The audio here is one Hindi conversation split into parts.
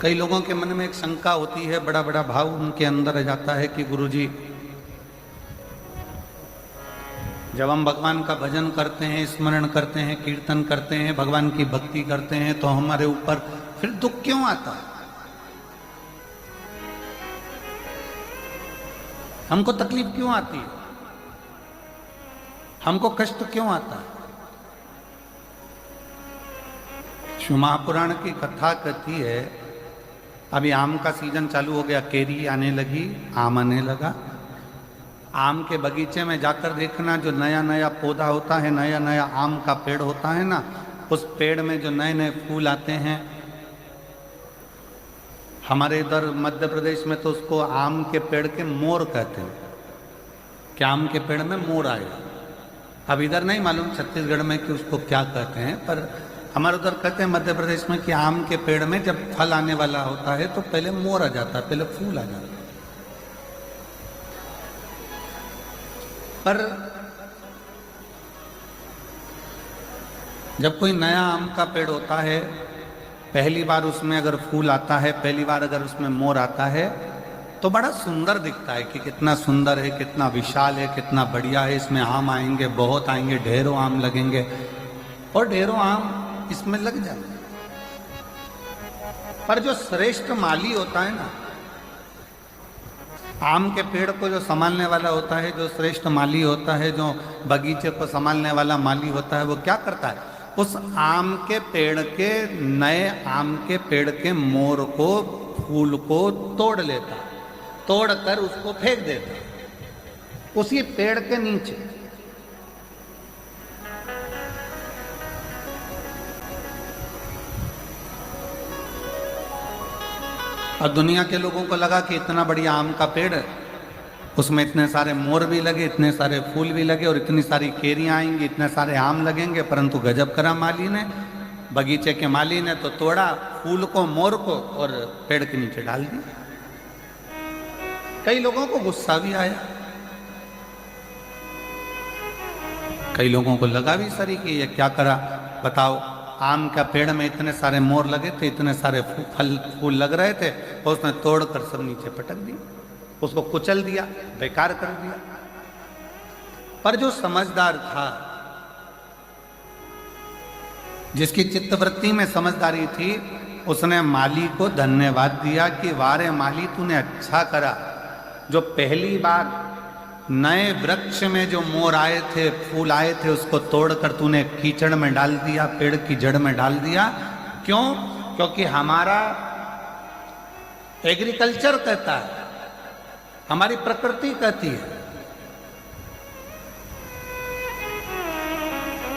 कई लोगों के मन में एक शंका होती है, बड़ा बड़ा भाव उनके अंदर आ जाता है कि गुरुजी, जब हम भगवान का भजन करते हैं, स्मरण करते हैं, कीर्तन करते हैं, भगवान की भक्ति करते हैं, तो हमारे ऊपर फिर दुख क्यों आता है? हमको तकलीफ क्यों आती है? हमको कष्ट क्यों आता है? शिव महापुराण की कथा कहती है, अभी आम का सीजन चालू हो गया, केरी आने लगी, आम आने लगा। आम के बगीचे में जाकर देखना, जो नया नया पौधा होता है, नया नया आम का पेड़ होता है ना, उस पेड़ में जो नए नए फूल आते हैं। हमारे इधर मध्य प्रदेश में तो उसको आम के पेड़ के मोर कहते हैं, कि आम के पेड़ में मोर आएगा। अब इधर नहीं मालूम छत्तीसगढ़ में कि उसको क्या कहते हैं, पर हमारे उधर कहते हैं मध्य प्रदेश में कि आम के पेड़ में जब फल आने वाला होता है तो पहले मोर आ जाता है, पहले फूल आ जाता है। पर जब कोई नया आम का पेड़ होता है, पहली बार उसमें अगर फूल आता है, पहली बार अगर उसमें मोर आता है, तो बड़ा सुंदर दिखता है कि कितना सुंदर है, कितना विशाल है, कितना बढ़िया है। इसमें आम आएंगे, बहुत आएंगे, ढेरों आम लगेंगे और ढेरों आम इसमें लग जाएंगे। पर जो श्रेष्ठ माली होता है ना, आम के पेड़ को जो संभालने वाला होता है, जो श्रेष्ठ माली होता है, जो बगीचे को संभालने वाला माली होता है, वो क्या करता है? उस आम के पेड़ के, नए आम के पेड़ के मोर को, फूल को तोड़ लेता है, तोड़कर उसको फेंक देता है उसी पेड़ के नीचे। और दुनिया के लोगों को लगा कि इतना बढ़िया आम का पेड़ है, उसमें इतने सारे मोर भी लगे, इतने सारे फूल भी लगे और इतनी सारी केरियां आएंगी, इतने सारे आम लगेंगे। परंतु गजब करा माली ने, बगीचे के माली ने तो तोड़ा फूल को, मोर को, और पेड़ के नीचे डाल दिया। कई लोगों को गुस्सा भी आया, कई लोगों को लगा भी सरी कि ये क्या करा, बताओ। आम का पेड़ में इतने सारे मोर लगे थे, इतने सारे फूल लग रहे थे, और उसने तोड़कर सब नीचे पटक दिया, उसको कुचल दिया, बेकार कर दिया। पर जो समझदार था, जिसकी चित्तवृत्ति में समझदारी थी, उसने माली को धन्यवाद दिया कि वारे माली, तूने अच्छा करा, जो पहली बार नए वृक्ष में जो मोर आए थे, फूल आए थे, उसको तोड़कर तूने कीचड़ में डाल दिया, पेड़ की जड़ में डाल दिया। क्यों? क्योंकि हमारा एग्रीकल्चर कहता है, हमारी प्रकृति कहती है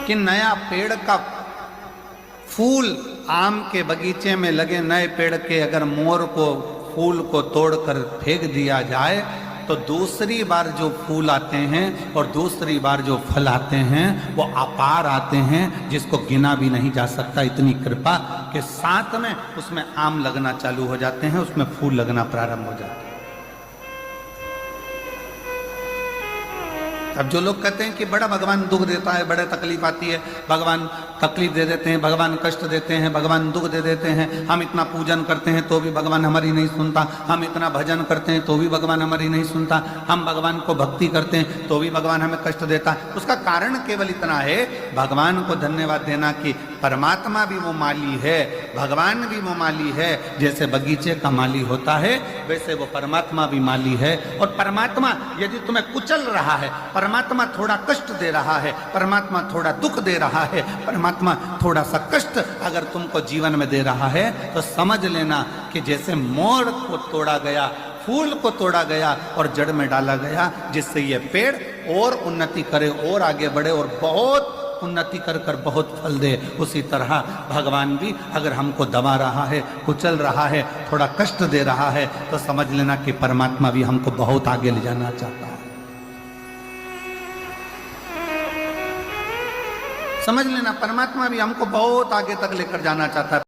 कि नया पेड़ का फूल, आम के बगीचे में लगे नए पेड़ के अगर मोर को, फूल को तोड़कर फेंक दिया जाए, तो दूसरी बार जो फूल आते हैं और दूसरी बार जो फल आते हैं, वो अपार आते हैं, जिसको गिना भी नहीं जा सकता। इतनी कृपा के साथ में उसमें आम लगना चालू हो जाते हैं, उसमें फूल लगना प्रारंभ हो जाते हैं। अब जो लोग कहते हैं कि बड़ा भगवान दुख देता है, बड़े तकलीफ आती है, भगवान तकलीफ दे देते हैं, भगवान कष्ट देते हैं, भगवान दुख दे देते हैं, हम इतना पूजन करते हैं तो भी भगवान हमारी नहीं सुनता, हम इतना भजन करते हैं तो भी भगवान हमारी नहीं सुनता, हम भगवान को भक्ति करते हैं तो भी भगवान हमें कष्ट देता है। उसका कारण केवल इतना है, भगवान को धन्यवाद देना कि परमात्मा भी वो माली है, भगवान भी वो माली है। जैसे बगीचे का माली होता है, वैसे वो परमात्मा भी माली है। और परमात्मा यदि तुम्हें कुचल रहा है, परमात्मा थोड़ा कष्ट दे रहा है, परमात्मा थोड़ा दुख दे रहा है, परमात्मा थोड़ा सा कष्ट अगर तुमको जीवन में दे रहा है, तो समझ लेना कि जैसे मोर को तोड़ा गया, फूल को तोड़ा गया और जड़ में डाला गया, जिससे ये पेड़ और उन्नति करे, और आगे बढ़े, और बहुत उन्नति कर कर बहुत फल दे, उसी तरह भगवान भी अगर हमको दबा रहा है, कुचल रहा है, थोड़ा कष्ट दे रहा है, तो समझ लेना कि परमात्मा भी हमको बहुत आगे ले जाना चाहता है। समझ लेना, परमात्मा भी हमको बहुत आगे तक लेकर जाना चाहता है।